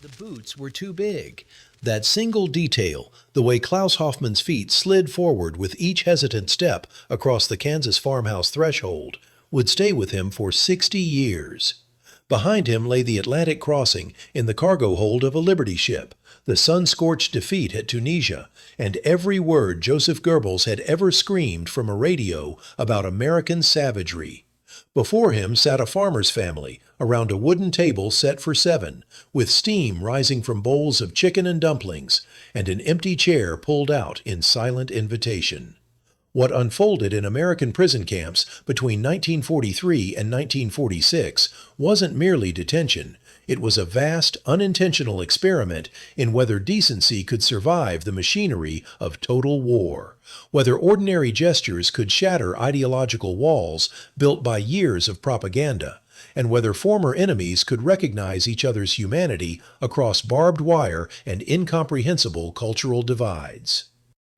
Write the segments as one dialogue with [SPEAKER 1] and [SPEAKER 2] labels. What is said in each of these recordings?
[SPEAKER 1] The boots were too big. That single detail, the way Klaus Hoffmann's feet slid forward with each hesitant step across the Kansas farmhouse threshold, would stay with him for 60 years. Behind him lay the Atlantic crossing in the cargo hold of a Liberty ship, the sun-scorched defeat at Tunisia, and every word Joseph Goebbels had ever screamed from a radio about American savagery. Before him sat a farmer's family around a wooden table set for 7, with steam rising from bowls of chicken and dumplings, and an empty chair pulled out in silent invitation. What unfolded in American prison camps between 1943 and 1946 wasn't merely detention. It was a vast, unintentional experiment in whether decency could survive the machinery of total war, whether ordinary gestures could shatter ideological walls built by years of propaganda, and whether former enemies could recognize each other's humanity across barbed wire and incomprehensible cultural divides.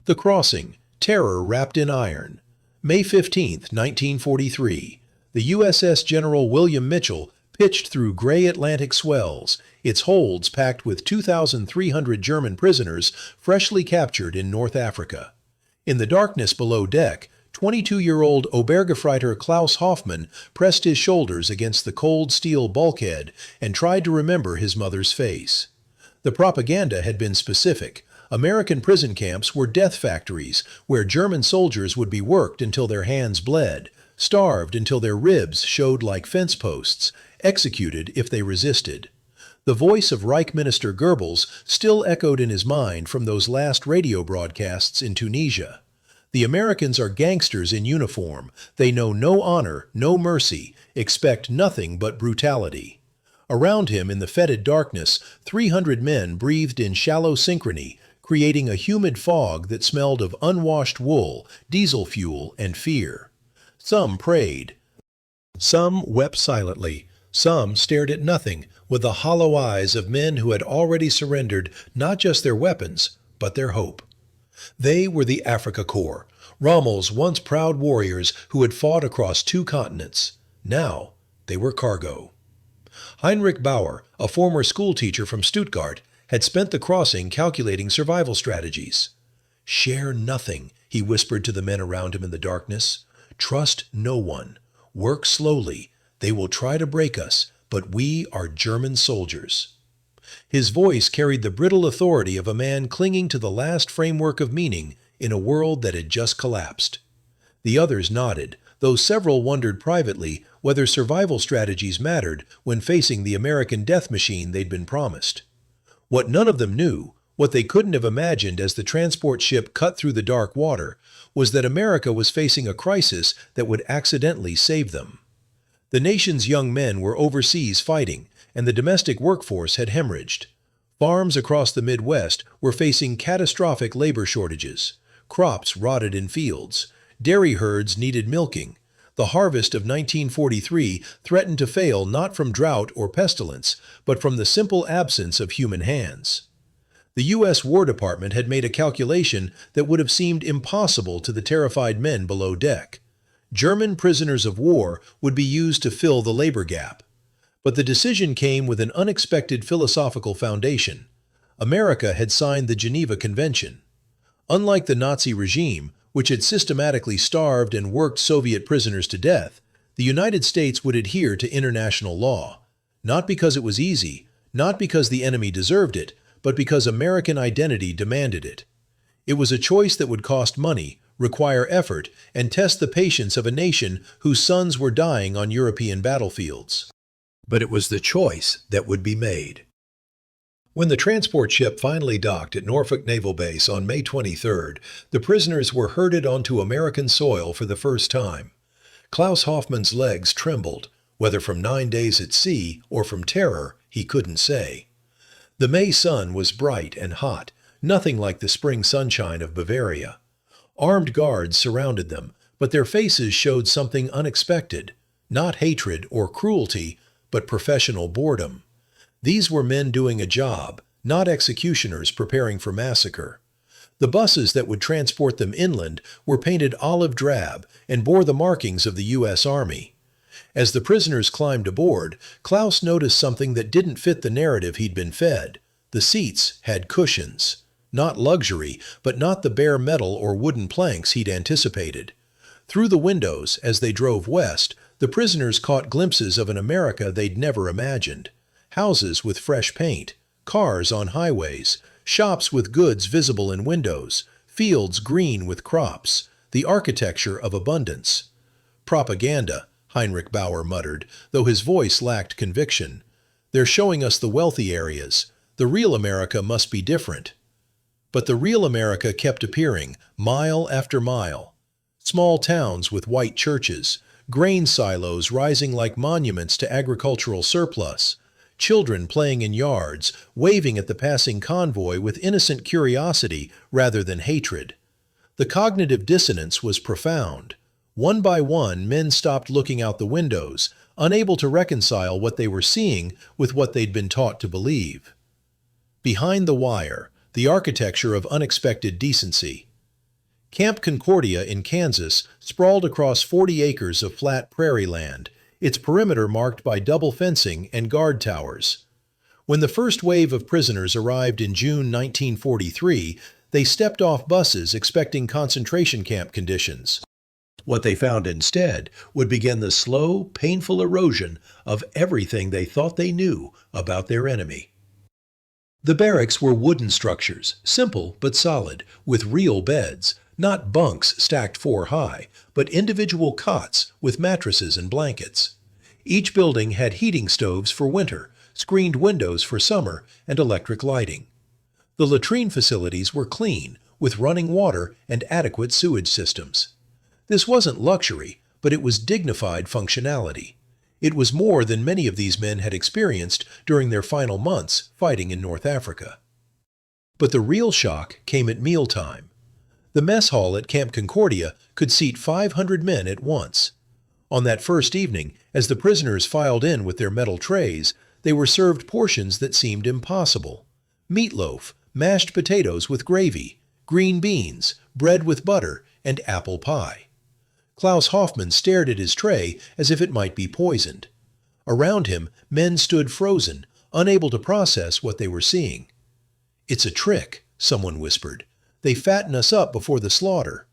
[SPEAKER 1] The Crossing, Terror Wrapped in Iron. May 15, 1943. The USS General William Mitchell pitched through gray Atlantic swells, its holds packed with 2,300 German prisoners freshly captured in North Africa. In the darkness below deck, 22-year-old Obergefreiter Klaus Hoffmann pressed his shoulders against the cold steel bulkhead and tried to remember his mother's face. The propaganda had been specific. American prison camps were death factories where German soldiers would be worked until their hands bled, starved until their ribs showed like fence posts, executed if they resisted. The voice of Reich Minister Goebbels still echoed in his mind from those last radio broadcasts in Tunisia. The Americans are gangsters in uniform. They know no honor, no mercy, expect nothing but brutality. Around him in the fetid darkness, 300 men breathed in shallow synchrony, creating a humid fog that smelled of unwashed wool, diesel fuel, and fear. Some prayed. Some wept silently. Some stared at nothing with the hollow eyes of men who had already surrendered not just their weapons, but their hope. They were the Afrika Korps, Rommel's once proud warriors who had fought across 2 continents. Now they were cargo. Heinrich Bauer, a former schoolteacher from Stuttgart, had spent the crossing calculating survival strategies. "Share nothing," he whispered to the men around him in the darkness. "Trust no one. Work slowly. They will try to break us, but we are German soldiers." His voice carried the brittle authority of a man clinging to the last framework of meaning in a world that had just collapsed. The others nodded, though several wondered privately whether survival strategies mattered when facing the American death machine they'd been promised. What none of them knew, what they couldn't have imagined as the transport ship cut through the dark water, was that America was facing a crisis that would accidentally save them. The nation's young men were overseas fighting, and the domestic workforce had hemorrhaged. Farms across the Midwest were facing catastrophic labor shortages. Crops rotted in fields. Dairy herds needed milking. The harvest of 1943 threatened to fail not from drought or pestilence, but from the simple absence of human hands. The U.S. War Department had made a calculation that would have seemed impossible to the terrified men below deck. German prisoners of war would be used to fill the labor gap. But the decision came with an unexpected philosophical foundation. America had signed the Geneva Convention. Unlike the Nazi regime, which had systematically starved and worked Soviet prisoners to death, the United States would adhere to international law. Not because it was easy, not because the enemy deserved it, but because American identity demanded it. It was a choice that would cost money, require effort, and test the patience of a nation whose sons were dying on European battlefields. But it was the choice that would be made. When the transport ship finally docked at Norfolk Naval Base on May 23rd, the prisoners were herded onto American soil for the first time. Klaus Hoffmann's legs trembled, whether from 9 days at sea or from terror, he couldn't say. The May sun was bright and hot, nothing like the spring sunshine of Bavaria. Armed guards surrounded them, but their faces showed something unexpected, not hatred or cruelty, but professional boredom. These were men doing a job, not executioners preparing for massacre. The buses that would transport them inland were painted olive drab and bore the markings of the U.S. Army. As the prisoners climbed aboard, Klaus noticed something that didn't fit the narrative he'd been fed. The seats had cushions. Not luxury, but not the bare metal or wooden planks he'd anticipated. Through the windows, as they drove west, the prisoners caught glimpses of an America they'd never imagined. Houses with fresh paint, cars on highways, shops with goods visible in windows, fields green with crops, the architecture of abundance. Propaganda, Heinrich Bauer muttered, though his voice lacked conviction. They're showing us the wealthy areas. The real America must be different. But the real America kept appearing, mile after mile. Small towns with white churches, grain silos rising like monuments to agricultural surplus, children playing in yards, waving at the passing convoy with innocent curiosity rather than hatred. The cognitive dissonance was profound. One by one, men stopped looking out the windows, unable to reconcile what they were seeing with what they'd been taught to believe. Behind the wire, the architecture of unexpected decency. Camp Concordia in Kansas sprawled across 40 acres of flat prairie land, its perimeter marked by double fencing and guard towers. When the first wave of prisoners arrived in June 1943, they stepped off buses expecting concentration camp conditions. What they found instead would begin the slow, painful erosion of everything they thought they knew about their enemy. The barracks were wooden structures, simple but solid, with real beds, not bunks stacked 4 high, but individual cots with mattresses and blankets. Each building had heating stoves for winter, screened windows for summer, and electric lighting. The latrine facilities were clean, with running water and adequate sewage systems. This wasn't luxury, but it was dignified functionality. It was more than many of these men had experienced during their final months fighting in North Africa. But the real shock came at mealtime. The mess hall at Camp Concordia could seat 500 men at once. On that first evening, as the prisoners filed in with their metal trays, they were served portions that seemed impossible. Meatloaf, mashed potatoes with gravy, green beans, bread with butter, and apple pie. Klaus Hoffmann stared at his tray as if it might be poisoned. Around him, men stood frozen, unable to process what they were seeing. "It's a trick," someone whispered. "They fatten us up before the slaughter."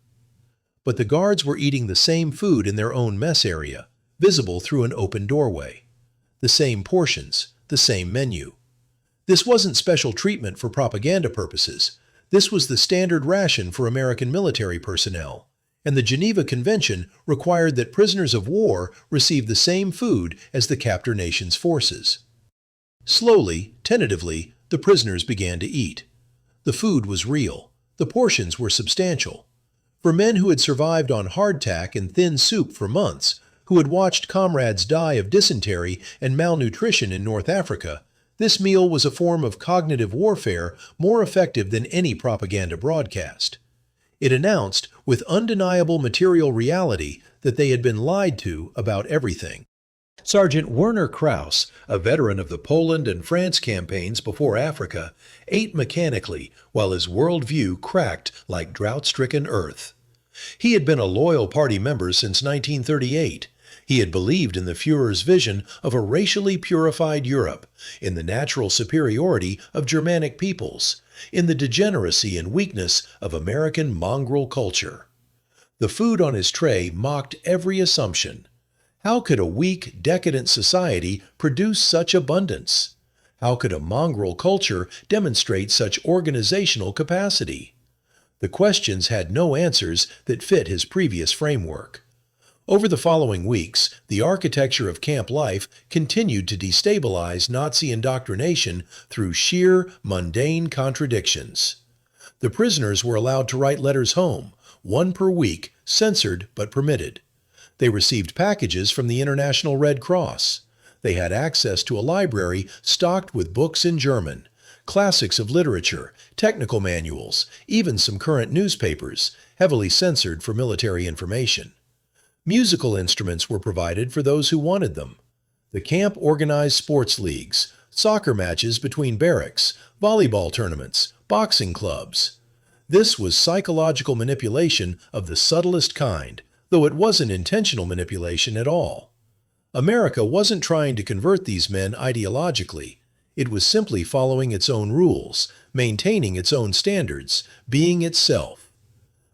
[SPEAKER 1] But the guards were eating the same food in their own mess area, visible through an open doorway. The same portions, the same menu. This wasn't special treatment for propaganda purposes. This was the standard ration for American military personnel. And the Geneva Convention required that prisoners of war receive the same food as the captor nation's forces. Slowly, tentatively, the prisoners began to eat. The food was real. The portions were substantial. For men who had survived on hardtack and thin soup for months, who had watched comrades die of dysentery and malnutrition in North Africa, this meal was a form of cognitive warfare more effective than any propaganda broadcast. It announced, with undeniable material reality, that they had been lied to about everything. Sergeant Werner Krauss, a veteran of the Poland and France campaigns before Africa, ate mechanically while his worldview cracked like drought-stricken earth. He had been a loyal party member since 1938. He had believed in the Führer's vision of a racially purified Europe, in the natural superiority of Germanic peoples, in the degeneracy and weakness of American mongrel culture. The food on his tray mocked every assumption. How could a weak, decadent society produce such abundance? How could a mongrel culture demonstrate such organizational capacity? The questions had no answers that fit his previous framework. Over the following weeks, the architecture of camp life continued to destabilize Nazi indoctrination through sheer, mundane contradictions. The prisoners were allowed to write letters home, 1 per week, censored but permitted. They received packages from the International Red Cross. They had access to a library stocked with books in German, classics of literature, technical manuals, even some current newspapers, heavily censored for military information. Musical instruments were provided for those who wanted them. The camp organized sports leagues, soccer matches between barracks, volleyball tournaments, boxing clubs. This was psychological manipulation of the subtlest kind, though it wasn't intentional manipulation at all. America wasn't trying to convert these men ideologically. It was simply following its own rules, maintaining its own standards, being itself.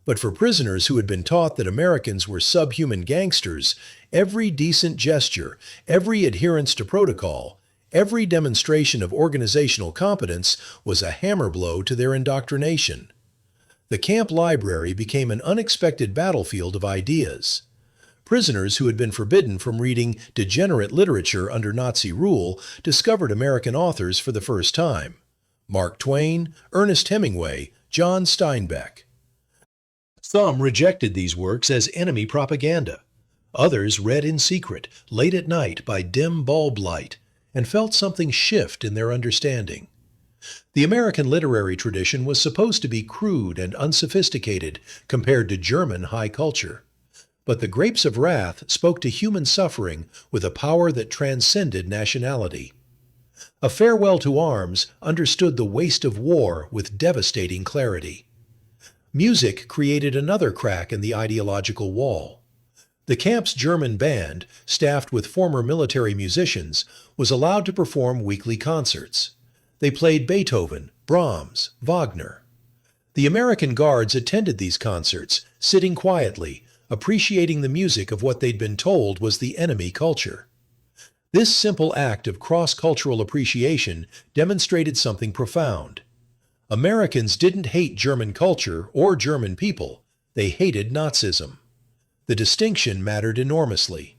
[SPEAKER 1] But for prisoners who had been taught that Americans were subhuman gangsters, every decent gesture, every adherence to protocol, every demonstration of organizational competence was a hammer blow to their indoctrination. The camp library became an unexpected battlefield of ideas. Prisoners who had been forbidden from reading degenerate literature under Nazi rule discovered American authors for the first time: Mark Twain, Ernest Hemingway, John Steinbeck. Some rejected these works as enemy propaganda. Others read in secret, late at night by dim bulb light, and felt something shift in their understanding. The American literary tradition was supposed to be crude and unsophisticated compared to German high culture. But the Grapes of Wrath spoke to human suffering with a power that transcended nationality. A Farewell to Arms understood the waste of war with devastating clarity. Music created another crack in the ideological wall. The camp's German band, staffed with former military musicians, was allowed to perform weekly concerts. They played Beethoven, Brahms, Wagner. The American guards attended these concerts, sitting quietly, appreciating the music of what they'd been told was the enemy culture. This simple act of cross-cultural appreciation demonstrated something profound. Americans didn't hate German culture or German people, they hated Nazism. The distinction mattered enormously.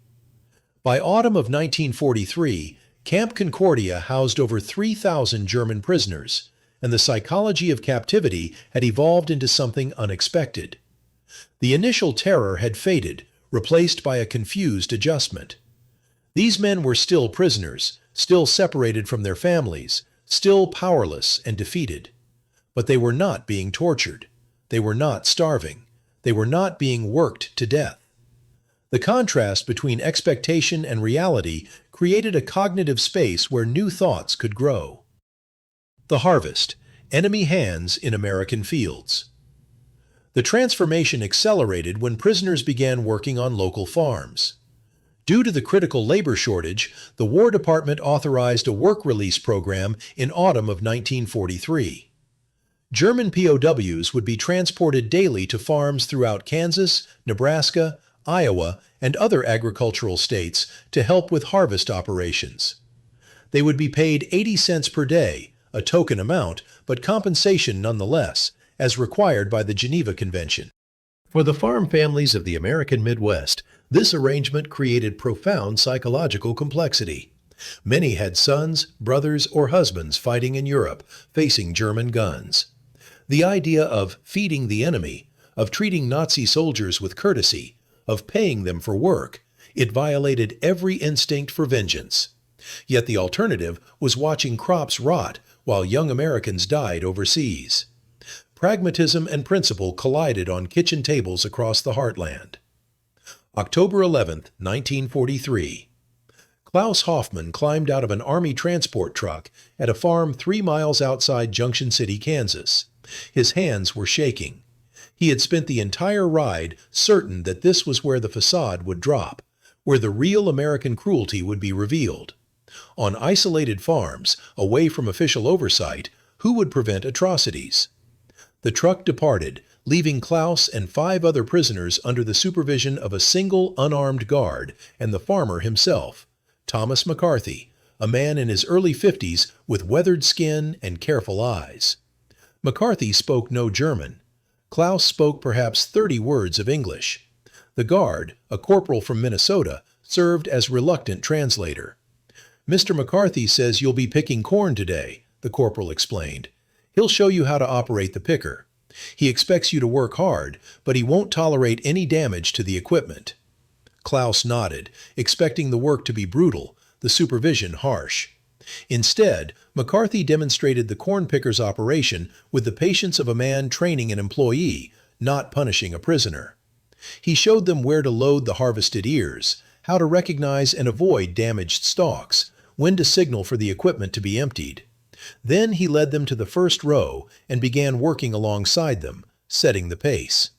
[SPEAKER 1] By autumn of 1943, Camp Concordia housed over 3,000 German prisoners, and the psychology of captivity had evolved into something unexpected. The initial terror had faded, replaced by a confused adjustment. These men were still prisoners, still separated from their families, still powerless and defeated. But they were not being tortured. They were not starving. They were not being worked to death. The contrast between expectation and reality created a cognitive space where new thoughts could grow. The Harvest: Enemy Hands in American Fields. The transformation accelerated when prisoners began working on local farms. Due to the critical labor shortage, the War Department authorized a work release program in autumn of 1943. German POWs would be transported daily to farms throughout Kansas, Nebraska, Iowa, and other agricultural states to help with harvest operations. They would be paid 80 cents per day, a token amount, but compensation nonetheless, as required by the Geneva Convention. For the farm families of the American Midwest, this arrangement created profound psychological complexity. Many had sons, brothers, or husbands fighting in Europe, facing German guns. The idea of feeding the enemy, of treating Nazi soldiers with courtesy, of paying them for work, it violated every instinct for vengeance. Yet the alternative was watching crops rot while young Americans died overseas. Pragmatism and principle collided on kitchen tables across the heartland. October 11, 1943. Klaus Hoffmann climbed out of an Army transport truck at a farm 3 miles outside Junction City, Kansas. His hands were shaking. He had spent the entire ride certain that this was where the facade would drop, where the real American cruelty would be revealed. On isolated farms, away from official oversight, who would prevent atrocities? The truck departed, leaving Klaus and 5 other prisoners under the supervision of a single unarmed guard and the farmer himself, Thomas McCarthy, a man in his early 50s with weathered skin and careful eyes. McCarthy spoke no German. Klaus spoke perhaps 30 words of English. The guard, a corporal from Minnesota, served as reluctant translator. "Mr. McCarthy says you'll be picking corn today," the corporal explained. "He'll show you how to operate the picker. He expects you to work hard, but he won't tolerate any damage to the equipment." Klaus nodded, expecting the work to be brutal, the supervision harsh. Instead, McCarthy demonstrated the corn picker's operation with the patience of a man training an employee, not punishing a prisoner. He showed them where to load the harvested ears, how to recognize and avoid damaged stalks, when to signal for the equipment to be emptied. Then he led them to the first row and began working alongside them, setting the pace.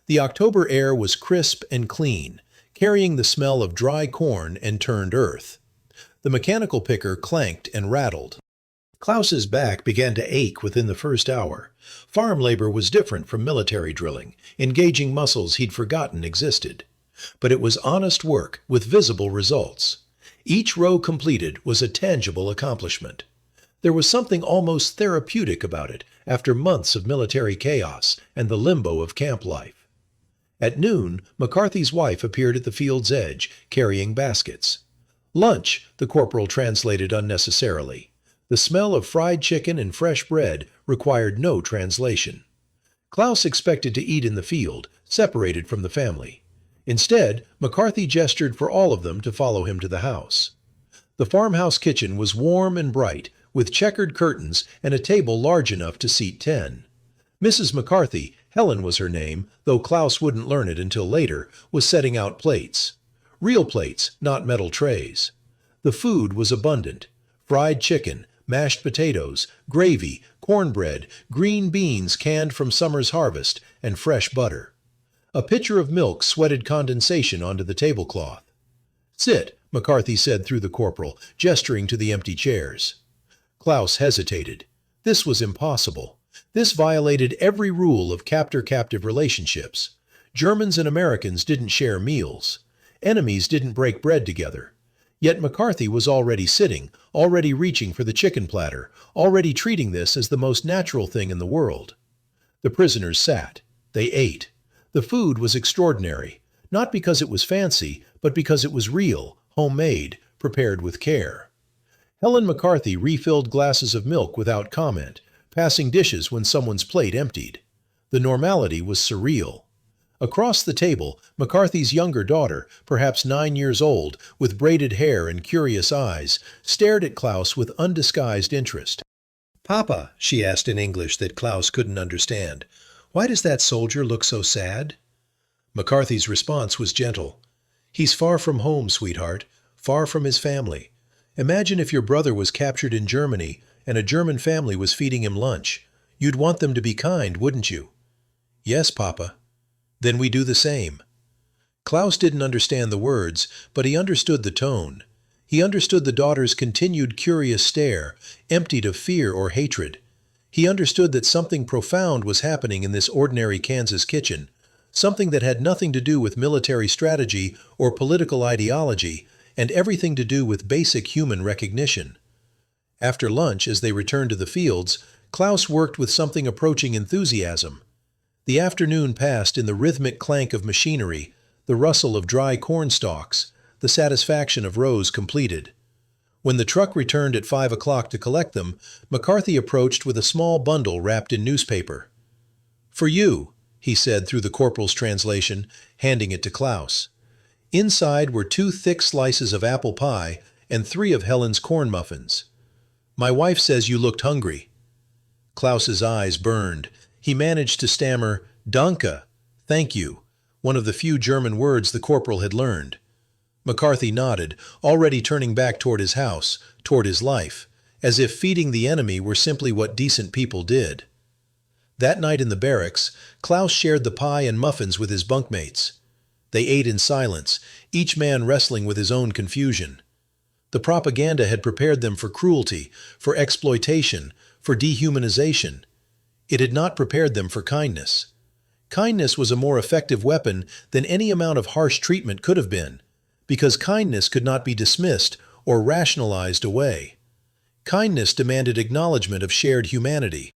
[SPEAKER 1] The October air was crisp and clean. carrying the smell of dry corn and turned earth. The mechanical picker clanked and rattled. Klaus's back began to ache within the first hour. Farm labor was different from military drilling, engaging muscles he'd forgotten existed. But it was honest work with visible results. Each row completed was a tangible accomplishment. There was something almost therapeutic about it after months of military chaos and the limbo of camp life. At noon, McCarthy's wife appeared at the field's edge, carrying baskets. Lunch, the corporal translated unnecessarily. The smell of fried chicken and fresh bread required no translation. Klaus expected to eat in the field, separated from the family. Instead, McCarthy gestured for all of them to follow him to the house. The farmhouse kitchen was warm and bright, with checkered curtains and a table large enough to seat 10. Mrs. McCarthy, Helen was her name, though Klaus wouldn't learn it until later, was setting out plates. Real plates, not metal trays. The food was abundant. Fried chicken, mashed potatoes, gravy, cornbread, green beans canned from summer's harvest, and fresh butter. A pitcher of milk sweated condensation onto the tablecloth. "Sit," McCarthy said through the corporal, gesturing to the empty chairs. Klaus hesitated. This was impossible. This violated every rule of captor-captive relationships. Germans and Americans didn't share meals. Enemies didn't break bread together. Yet McCarthy was already sitting, already reaching for the chicken platter, already treating this as the most natural thing in the world. The prisoners sat. They ate. The food was extraordinary, not because it was fancy, but because it was real, homemade, prepared with care. Helen McCarthy refilled glasses of milk without comment, passing dishes when someone's plate emptied. The normality was surreal. Across the table, McCarthy's younger daughter, perhaps 9 years old, with braided hair and curious eyes, stared at Klaus with undisguised interest. "Papa," she asked in English that Klaus couldn't understand, "why does that soldier look so sad?" McCarthy's response was gentle. "He's far from home, sweetheart, far from his family. Imagine if your brother was captured in Germany and a German family was feeding him lunch. You'd want them to be kind, wouldn't you?" "Yes, Papa." "Then we do the same." Klaus didn't understand the words, but he understood the tone. He understood the daughter's continued curious stare, emptied of fear or hatred. He understood that something profound was happening in this ordinary Kansas kitchen, something that had nothing to do with military strategy or political ideology, and everything to do with basic human recognition. After lunch, as they returned to the fields, Klaus worked with something approaching enthusiasm. The afternoon passed in the rhythmic clank of machinery, the rustle of dry corn stalks, the satisfaction of rows completed. When the truck returned at 5 o'clock to collect them, McCarthy approached with a small bundle wrapped in newspaper. "For you," he said through the corporal's translation, handing it to Klaus. Inside were 2 thick slices of apple pie and 3 of Helen's corn muffins. "My wife says you looked hungry." Klaus's eyes burned. He managed to stammer, "Danke," thank you, one of the few German words the corporal had learned. McCarthy nodded, already turning back toward his house, toward his life, as if feeding the enemy were simply what decent people did. That night in the barracks, Klaus shared the pie and muffins with his bunkmates. They ate in silence, each man wrestling with his own confusion. The propaganda had prepared them for cruelty, for exploitation, for dehumanization. It had not prepared them for kindness. Kindness was a more effective weapon than any amount of harsh treatment could have been, because kindness could not be dismissed or rationalized away. Kindness demanded acknowledgement of shared humanity.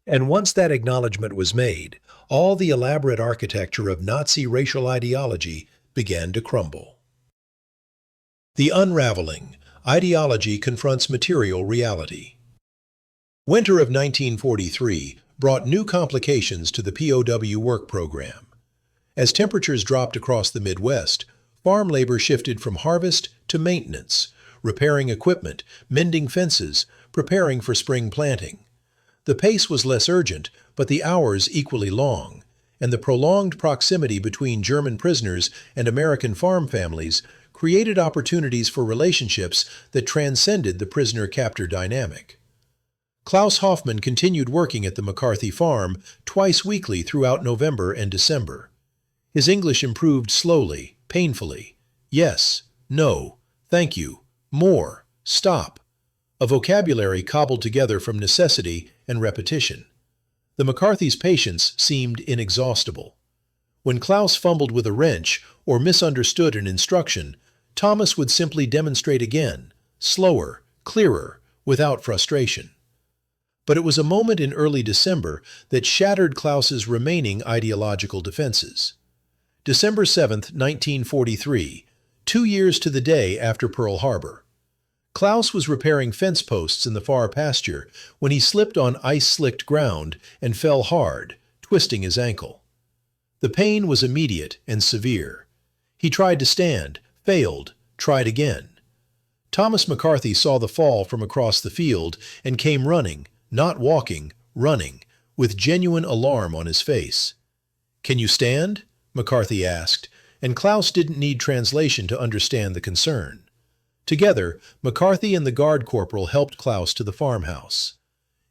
[SPEAKER 1] And once that acknowledgement was made, all the elaborate architecture of Nazi racial ideology began to crumble. The unraveling. Ideology confronts material reality. Winter of 1943 brought new complications to the POW work program. As temperatures dropped across the Midwest, farm labor shifted from harvest to maintenance, repairing equipment, mending fences, preparing for spring planting. The pace was less urgent, but the hours equally long, and the prolonged proximity between German prisoners and American farm families created opportunities for relationships that transcended the prisoner-captor dynamic. Klaus Hoffmann continued working at the McCarthy farm twice weekly throughout November and December. His English improved slowly, painfully. Yes, no, thank you, more, stop. A vocabulary cobbled together from necessity and repetition. The McCarthy's patience seemed inexhaustible. When Klaus fumbled with a wrench or misunderstood an instruction, Thomas would simply demonstrate again, slower, clearer, without frustration. But it was a moment in early December that shattered Klaus's remaining ideological defenses. December 7, 1943, 2 years to the day after Pearl Harbor. Klaus was repairing fence posts in the far pasture when he slipped on ice-slicked ground and fell hard, twisting his ankle. The pain was immediate and severe. He tried to stand, failed, tried again. Thomas McCarthy saw the fall from across the field and came running, not walking, running, with genuine alarm on his face. "Can you stand?" McCarthy asked, and Klaus didn't need translation to understand the concern. Together, McCarthy and the guard corporal helped Klaus to the farmhouse.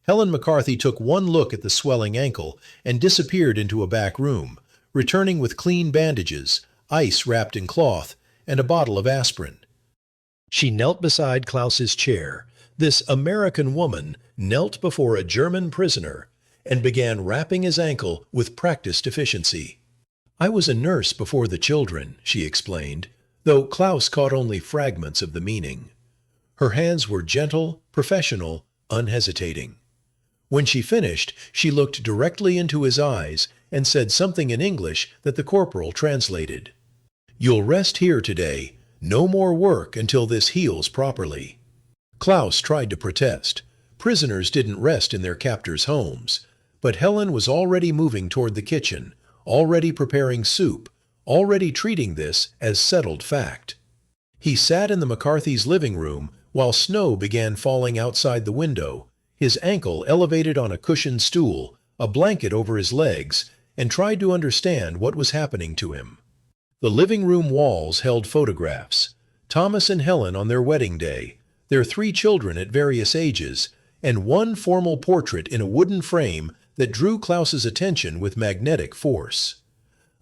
[SPEAKER 1] Helen McCarthy took one look at the swelling ankle and disappeared into a back room, returning with clean bandages, ice wrapped in cloth, and a bottle of aspirin. She knelt beside Klaus's chair. This American woman knelt before a German prisoner and began wrapping his ankle with practiced efficiency. "I was a nurse before the children," she explained, though Klaus caught only fragments of the meaning. Her hands were gentle, professional, unhesitating. When she finished, she looked directly into his eyes and said something in English that the corporal translated. "You'll rest here today. No more work until this heals properly." Klaus tried to protest. Prisoners didn't rest in their captors' homes. But Helen was already moving toward the kitchen, already preparing soup, already treating this as settled fact. He sat in the McCarthy's living room while snow began falling outside the window, his ankle elevated on a cushioned stool, a blanket over his legs, and tried to understand what was happening to him. The living room walls held photographs. Thomas and Helen on their wedding day, their 3 children at various ages, and one formal portrait in a wooden frame that drew Klaus's attention with magnetic force.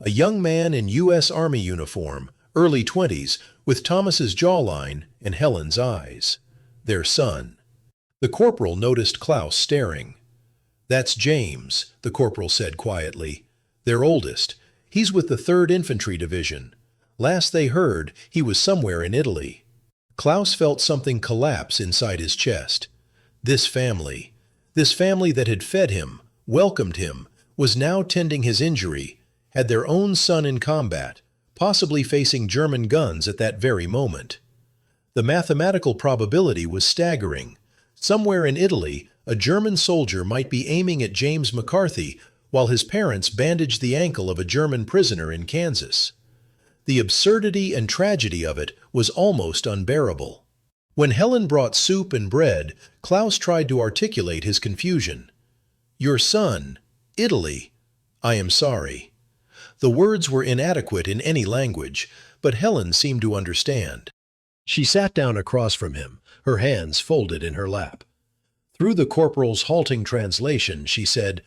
[SPEAKER 1] A young man in U.S. Army uniform, early 20s, with Thomas's jawline and Helen's eyes. Their son. The corporal noticed Klaus staring. "That's James," the corporal said quietly. "Their oldest. He's with the 3rd Infantry Division. Last they heard, he was somewhere in Italy." Klaus felt something collapse inside his chest. This family that had fed him, welcomed him, was now tending his injury, had their own son in combat, possibly facing German guns at that very moment. The mathematical probability was staggering. Somewhere in Italy, a German soldier might be aiming at James McCarthy while his parents bandaged the ankle of a German prisoner in Kansas. The absurdity and tragedy of it was almost unbearable. When Helen brought soup and bread, Klaus tried to articulate his confusion. "Your son, Italy. I am sorry." The words were inadequate in any language, but Helen seemed to understand. She sat down across from him, her hands folded in her lap. Through the corporal's halting translation, she said,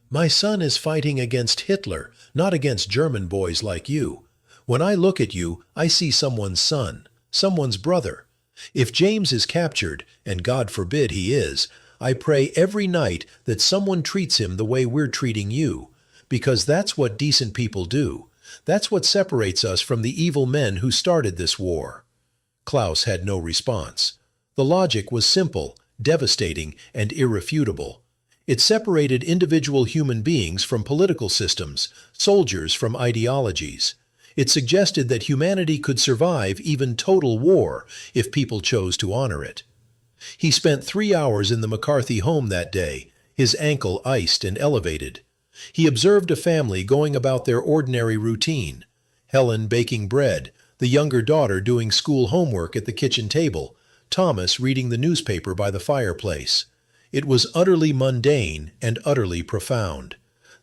[SPEAKER 1] "My son is fighting against Hitler, not against German boys like you. When I look at you, I see someone's son, someone's brother. If James is captured, and God forbid he is, I pray every night that someone treats him the way we're treating you, because that's what decent people do. That's what separates us from the evil men who started this war." Klaus had no response. The logic was simple, devastating, and irrefutable. It separated individual human beings from political systems, soldiers from ideologies. It suggested that humanity could survive even total war if people chose to honor it. He spent 3 hours in the McCarthy home that day, his ankle iced and elevated. He observed a family going about their ordinary routine. Helen baking bread, the younger daughter doing school homework at the kitchen table, Thomas reading the newspaper by the fireplace. It was utterly mundane and utterly profound.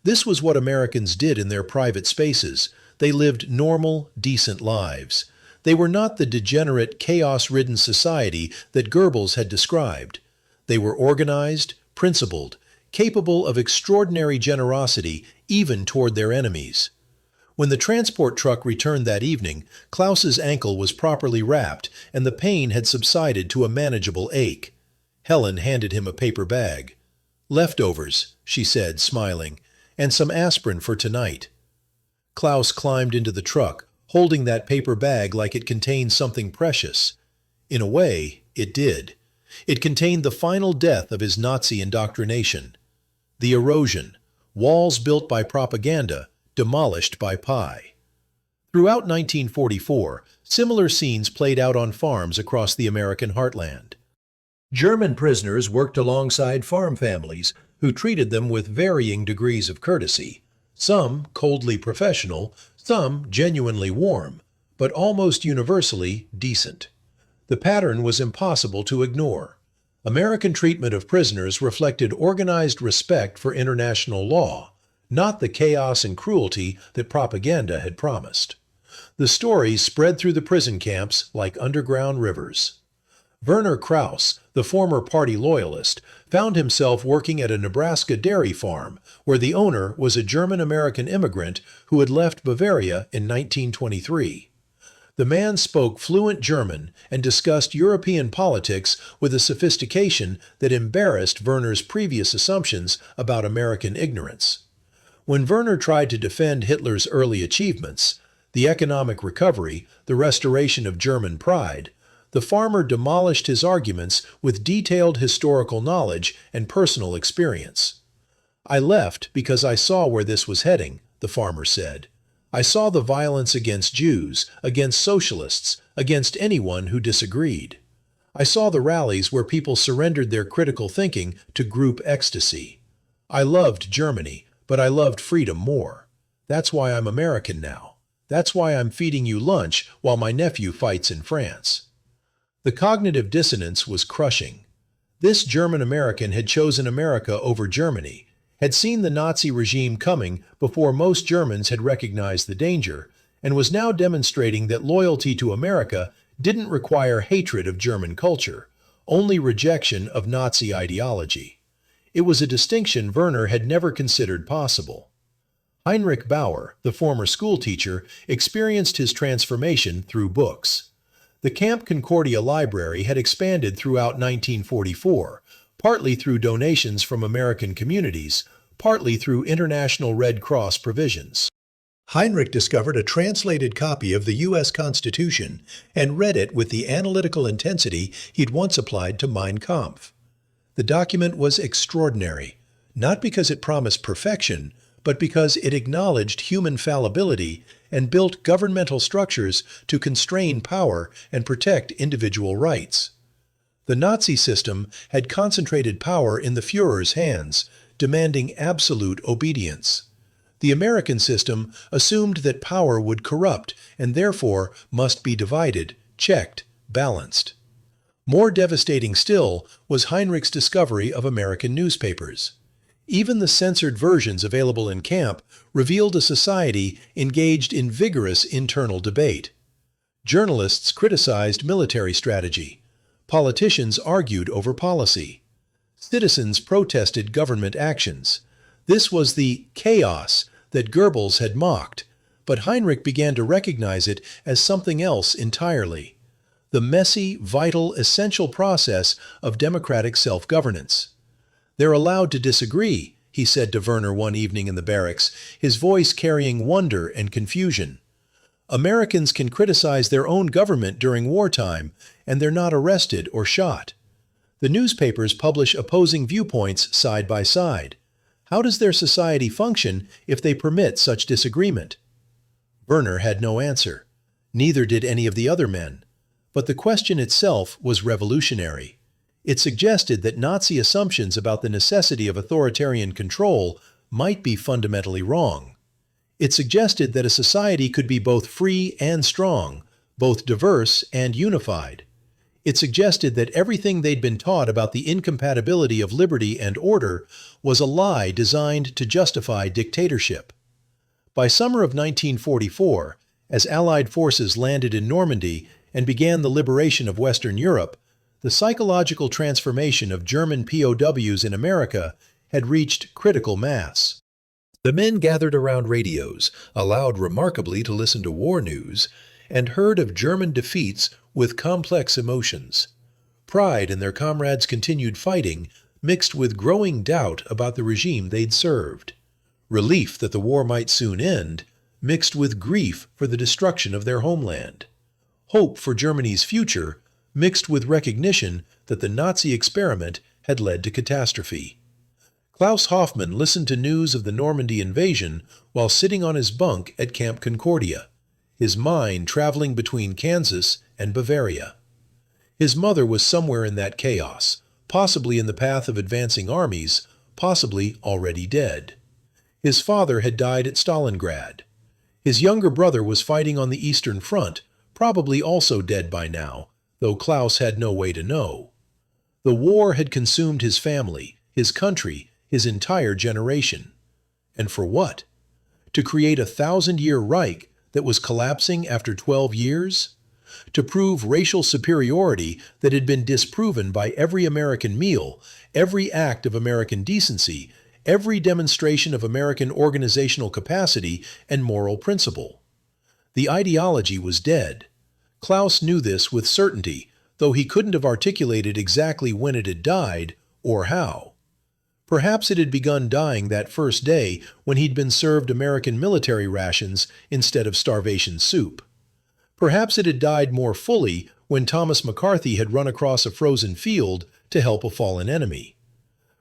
[SPEAKER 1] This was what Americans did in their private spaces. They lived normal, decent lives. They were not the degenerate, chaos-ridden society that Goebbels had described. They were organized, principled, capable of extraordinary generosity even toward their enemies. When the transport truck returned that evening, Klaus's ankle was properly wrapped and the pain had subsided to a manageable ache. Helen handed him a paper bag. "Leftovers," she said, smiling, "and some aspirin for tonight." Klaus climbed into the truck, holding that paper bag like it contained something precious. In a way, it did. It contained the final death of his Nazi indoctrination. The erosion, walls built by propaganda, demolished by pie. Throughout 1944, similar scenes played out on farms across the American heartland. German prisoners worked alongside farm families who treated them with varying degrees of courtesy, some coldly professional, some genuinely warm, but almost universally decent. The pattern was impossible to ignore. American treatment of prisoners reflected organized respect for international law, not the chaos and cruelty that propaganda had promised. The stories spread through the prison camps like underground rivers. Werner Krauss, the former party loyalist, found himself working at a Nebraska dairy farm where the owner was a German-American immigrant who had left Bavaria in 1923. The man spoke fluent German and discussed European politics with a sophistication that embarrassed Werner's previous assumptions about American ignorance. When Werner tried to defend Hitler's early achievements, the economic recovery, the restoration of German pride, the farmer demolished his arguments with detailed historical knowledge and personal experience. "I left because I saw where this was heading," the farmer said. "I saw the violence against Jews, against socialists, against anyone who disagreed. I saw the rallies where people surrendered their critical thinking to group ecstasy. I loved Germany, but I loved freedom more. That's why I'm American now. That's why I'm feeding you lunch while my nephew fights in France." The cognitive dissonance was crushing. This German-American had chosen America over Germany, had seen the Nazi regime coming before most Germans had recognized the danger, and was now demonstrating that loyalty to America didn't require hatred of German culture, only rejection of Nazi ideology. It was a distinction Werner had never considered possible. Heinrich Bauer, the former schoolteacher, experienced his transformation through books. The Camp Concordia library had expanded throughout 1944, partly through donations from American communities, partly through International Red Cross provisions. Heinrich discovered a translated copy of the U.S. Constitution and read it with the analytical intensity he'd once applied to Mein Kampf. The document was extraordinary, not because it promised perfection, but because it acknowledged human fallibility and built governmental structures to constrain power and protect individual rights. The Nazi system had concentrated power in the Führer's hands, demanding absolute obedience. The American system assumed that power would corrupt and therefore must be divided, checked, balanced. More devastating still was Heinrich's discovery of American newspapers. Even the censored versions available in camp revealed a society engaged in vigorous internal debate. Journalists criticized military strategy. Politicians argued over policy. Citizens protested government actions. This was the chaos that Goebbels had mocked, but Heinrich began to recognize it as something else entirely: the messy, vital, essential process of democratic self-governance. "They're allowed to disagree," he said to Werner one evening in the barracks, his voice carrying wonder and confusion. "Americans can criticize their own government during wartime, and they're not arrested or shot. The newspapers publish opposing viewpoints side by side. How does their society function if they permit such disagreement?" Werner had no answer. Neither did any of the other men. But the question itself was revolutionary. It suggested that Nazi assumptions about the necessity of authoritarian control might be fundamentally wrong. It suggested that a society could be both free and strong, both diverse and unified. It suggested that everything they'd been taught about the incompatibility of liberty and order was a lie designed to justify dictatorship. By summer of 1944, as Allied forces landed in Normandy and began the liberation of Western Europe, the psychological transformation of German POWs in America had reached critical mass. The men gathered around radios, allowed remarkably to listen to war news, and heard of German defeats with complex emotions. Pride in their comrades' continued fighting mixed with growing doubt about the regime they'd served. Relief that the war might soon end mixed with grief for the destruction of their homeland. Hope for Germany's future mixed with recognition that the Nazi experiment had led to catastrophe. Klaus Hoffmann listened to news of the Normandy invasion while sitting on his bunk at Camp Concordia, his mind traveling between Kansas and Bavaria. His mother was somewhere in that chaos, possibly in the path of advancing armies, possibly already dead. His father had died at Stalingrad. His younger brother was fighting on the Eastern Front, probably also dead by now, though Klaus had no way to know. The war had consumed his family, his country, his entire generation. And for what? To create a 1,000-year Reich that was collapsing after 12 years? To prove racial superiority that had been disproven by every American meal, every act of American decency, every demonstration of American organizational capacity and moral principle. The ideology was dead. Klaus knew this with certainty, though he couldn't have articulated exactly when it had died or how. Perhaps it had begun dying that first day when he'd been served American military rations instead of starvation soup. Perhaps it had died more fully when Thomas McCarthy had run across a frozen field to help a fallen enemy.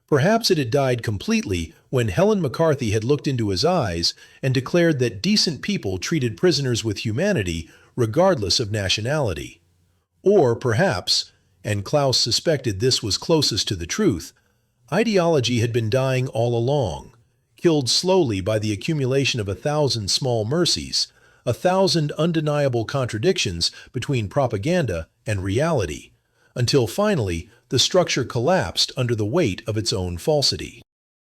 [SPEAKER 1] Perhaps it had died completely when Helen McCarthy had looked into his eyes and declared that decent people treated prisoners with humanity regardless of nationality. Or perhaps, and Klaus suspected this was closest to the truth, ideology had been dying all along, killed slowly by the accumulation of 1,000 small mercies, 1,000 undeniable contradictions between propaganda and reality, until finally the structure collapsed under the weight of its own falsity.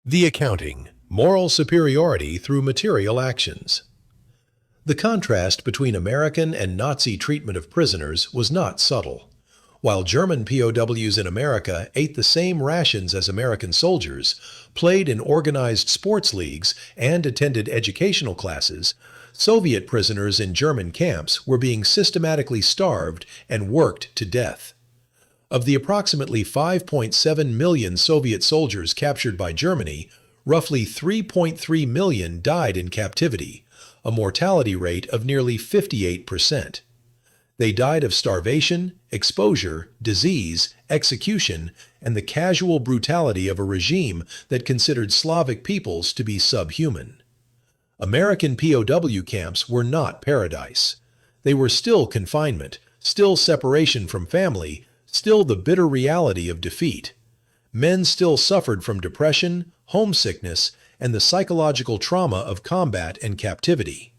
[SPEAKER 1] The accounting, moral superiority through material actions. The contrast between American and Nazi treatment of prisoners was not subtle. While German POWs in America ate the same rations as American soldiers, played in organized sports leagues, and attended educational classes, Soviet prisoners in German camps were being systematically starved and worked to death. Of the approximately 5.7 million Soviet soldiers captured by Germany, roughly 3.3 million died in captivity, a mortality rate of nearly 58%. They died of starvation, exposure, disease, execution, and the casual brutality of a regime that considered Slavic peoples to be subhuman. American POW camps were not paradise. They were still confinement, still separation from family, still the bitter reality of defeat. Men still suffered from depression, homesickness, and the psychological trauma of combat and captivity.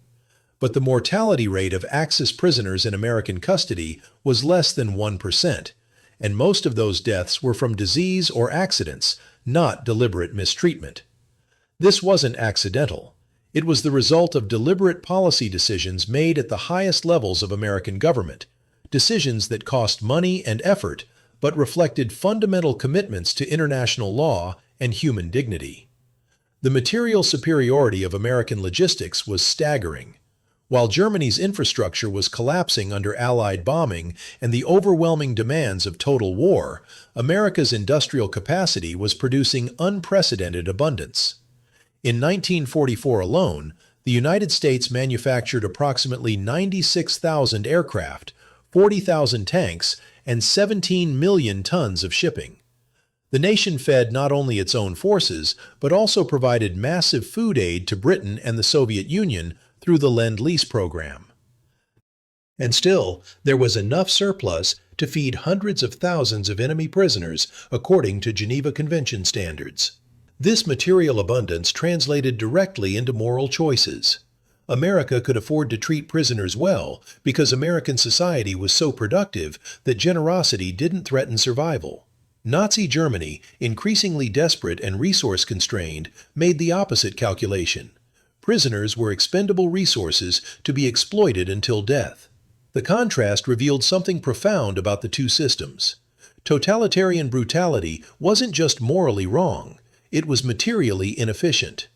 [SPEAKER 1] But the mortality rate of Axis prisoners in American custody was less than 1%, and most of those deaths were from disease or accidents, not deliberate mistreatment. This wasn't accidental. It was the result of deliberate policy decisions made at the highest levels of American government, decisions that cost money and effort, but reflected fundamental commitments to international law and human dignity. The material superiority of American logistics was staggering. While Germany's infrastructure was collapsing under Allied bombing and the overwhelming demands of total war, America's industrial capacity was producing unprecedented abundance. In 1944 alone, the United States manufactured approximately 96,000 aircraft, 40,000 tanks, and 17 million tons of shipping. The nation fed not only its own forces, but also provided massive food aid to Britain and the Soviet Union through the Lend-Lease program. And still, there was enough surplus to feed hundreds of thousands of enemy prisoners according to Geneva Convention standards. This material abundance translated directly into moral choices. America could afford to treat prisoners well because American society was so productive that generosity didn't threaten survival. Nazi Germany, increasingly desperate and resource-constrained, made the opposite calculation. Prisoners were expendable resources to be exploited until death. The contrast revealed something profound about the two systems. Totalitarian brutality wasn't just morally wrong, it was materially inefficient.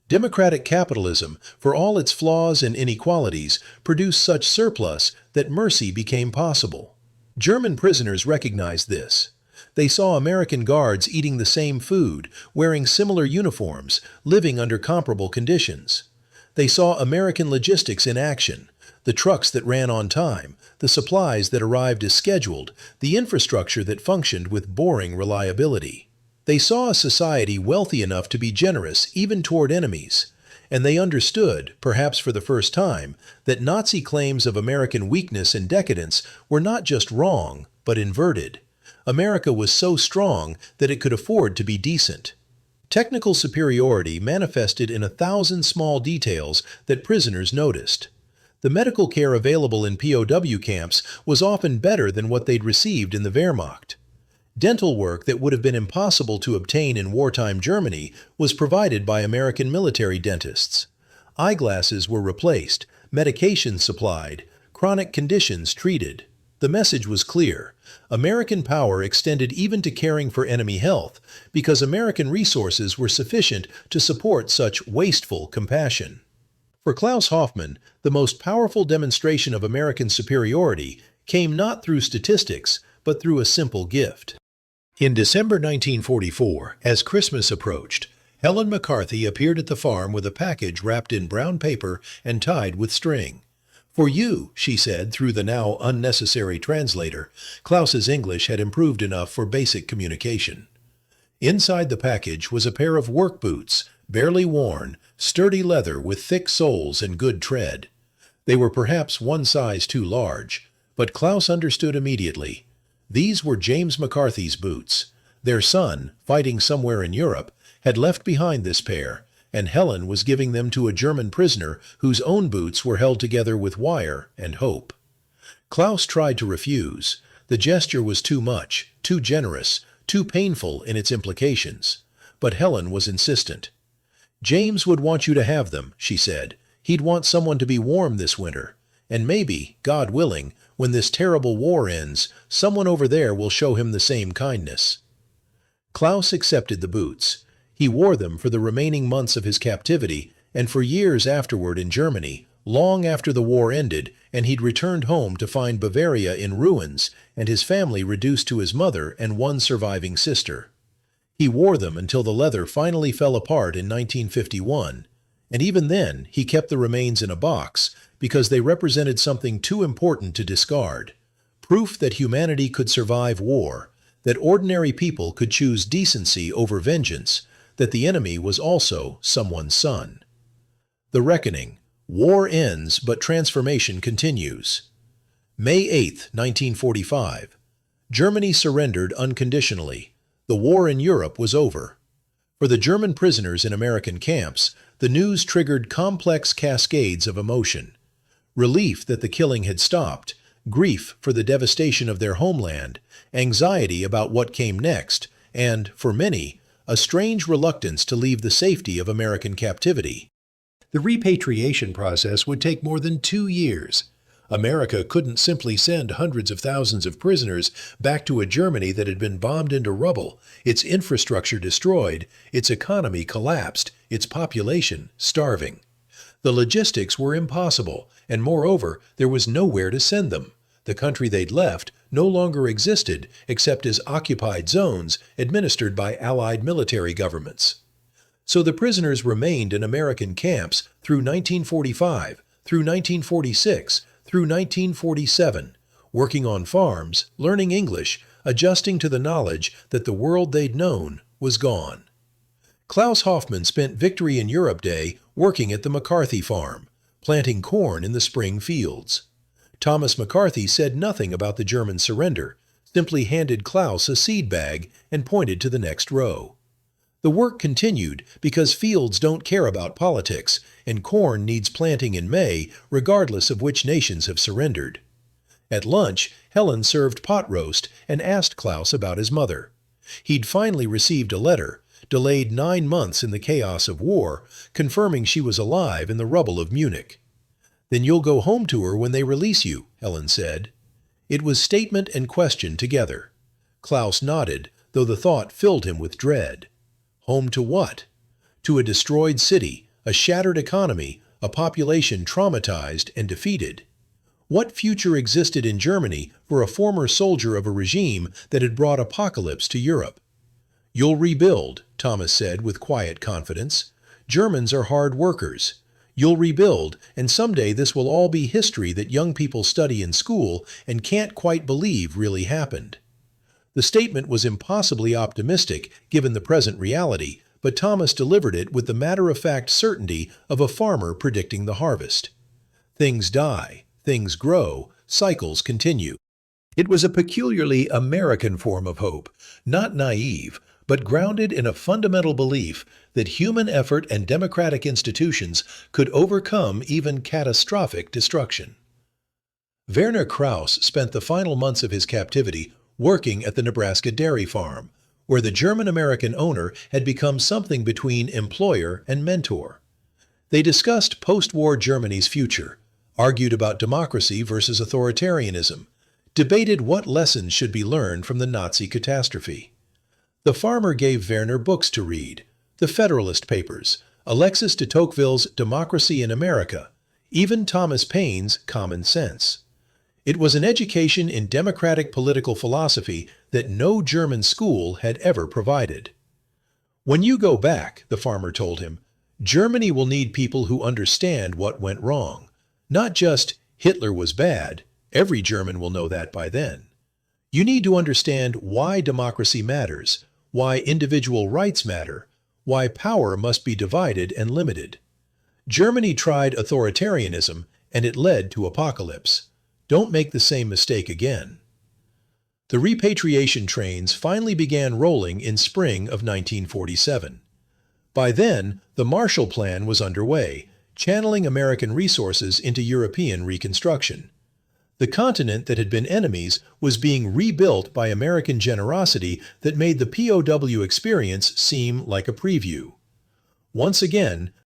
[SPEAKER 1] Democratic capitalism, for all its flaws and inequalities, produced such surplus that mercy became possible. German prisoners recognized this. They saw American guards eating the same food, wearing similar uniforms, living under comparable conditions. They saw American logistics in action, the trucks that ran on time, the supplies that arrived as scheduled, the infrastructure that functioned with boring reliability. They saw a society wealthy enough to be generous even toward enemies, and they understood, perhaps for the first time, that Nazi claims of American weakness and decadence were not just wrong, but inverted. America was so strong that it could afford to be decent. Technical superiority manifested in 1,000 small details that prisoners noticed. The medical care available in POW camps was often better than what they'd received in the Wehrmacht. Dental work that would have been impossible to obtain in wartime Germany was provided by American military dentists. Eyeglasses were replaced, medications supplied, chronic conditions treated. The message was clear. American power extended even to caring for enemy health, because American resources were sufficient to support such wasteful compassion. For Klaus Hoffmann, the most powerful demonstration of American superiority came not through statistics, but through a simple gift. In December 1944, as Christmas approached, Helen McCarthy appeared at the farm with a package wrapped in brown paper and tied with string. "For you," she said through the now unnecessary translator. Klaus's English had improved enough for basic communication. Inside the package was a pair of work boots, barely worn, sturdy leather with thick soles and good tread. They were perhaps one size too large, but Klaus understood immediately. These were James McCarthy's boots. Their son, fighting somewhere in Europe, had left behind this pair, and Helen was giving them to a German prisoner whose own boots were held together with wire and hope. Klaus tried to refuse. The gesture was too much, too generous, too painful in its implications. But Helen was insistent. "James would want you to have them," she said. "He'd want someone to be warm this winter. And maybe, God willing, when this terrible war ends, someone over there will show him the same kindness." Klaus accepted the boots. He wore them for the remaining months of his captivity and for years afterward in Germany, long after the war ended and he'd returned home to find Bavaria in ruins and his family reduced to his mother and one surviving sister. He wore them until the leather finally fell apart in 1951, and even then he kept the remains in a box because they represented something too important to discard. Proof that humanity could survive war, that ordinary people could choose decency over vengeance, that the enemy was also someone's son. The Reckoning. War ends, but transformation continues. May 8, 1945. Germany surrendered unconditionally. The war in Europe was over. For the German prisoners in American camps, the news triggered complex cascades of emotion. Relief that the killing had stopped, grief for the devastation of their homeland, anxiety about what came next, and, for many, a strange reluctance to leave the safety of American captivity. The repatriation process would take more than 2 years. America couldn't simply send hundreds of thousands of prisoners back to a Germany that had been bombed into rubble, its infrastructure destroyed, its economy collapsed, its population starving. The logistics were impossible, and moreover, there was nowhere to send them. The country they'd left no longer existed except as occupied zones administered by Allied military governments. So the prisoners remained in American camps through 1945, through 1946, through 1947, working on farms, learning English, adjusting to the knowledge that the world they'd known was gone. Klaus Hoffmann spent Victory in Europe Day working at the McCarthy farm, planting corn in the spring fields. Thomas McCarthy said nothing about the German surrender, simply handed Klaus a seed bag and pointed to the next row. The work continued because fields don't care about politics, and corn needs planting in May regardless of which nations have surrendered. At lunch, Helen served pot roast and asked Klaus about his mother. He'd finally received a letter, delayed 9 months in the chaos of war, confirming she was alive in the rubble of Munich. "Then you'll go home to her when they release you," Helen said. It was statement and question together. Klaus nodded, though the thought filled him with dread. Home to what? To a destroyed city, a shattered economy, a population traumatized and defeated. What future existed in Germany for a former soldier of a regime that had brought apocalypse to Europe? "You'll rebuild," Thomas said with quiet confidence. "Germans are hard workers. You'll rebuild, and someday this will all be history that young people study in school and can't quite believe really happened." The statement was impossibly optimistic given the present reality, but Thomas delivered it with the matter-of-fact certainty of a farmer predicting the harvest. Things die, things grow, cycles continue. It was a peculiarly American form of hope, not naive, but grounded in a fundamental belief that human effort and democratic institutions could overcome even catastrophic destruction. Werner Krauss spent the final months of his captivity working at the Nebraska dairy farm, where the German-American owner had become something between employer and mentor. They discussed post-war Germany's future, argued about democracy versus authoritarianism, debated what lessons should be learned from the Nazi catastrophe. The farmer gave Werner books to read, the Federalist Papers, Alexis de Tocqueville's Democracy in America, even Thomas Paine's Common Sense. It was an education in democratic political philosophy that no German school had ever provided. "When you go back," the farmer told him, "Germany will need people who understand what went wrong. Not just, Hitler was bad. Every German will know that by then. You need to understand why democracy matters, why individual rights matter, why power must be divided and limited. Germany tried authoritarianism, and it led to apocalypse. Don't make the same mistake again." The repatriation trains finally began rolling in spring of 1947. By then, the Marshall Plan was underway, channeling American resources into European reconstruction. The continent that had been enemies was being rebuilt by American generosity that made the POW experience seem like a preview. Once again,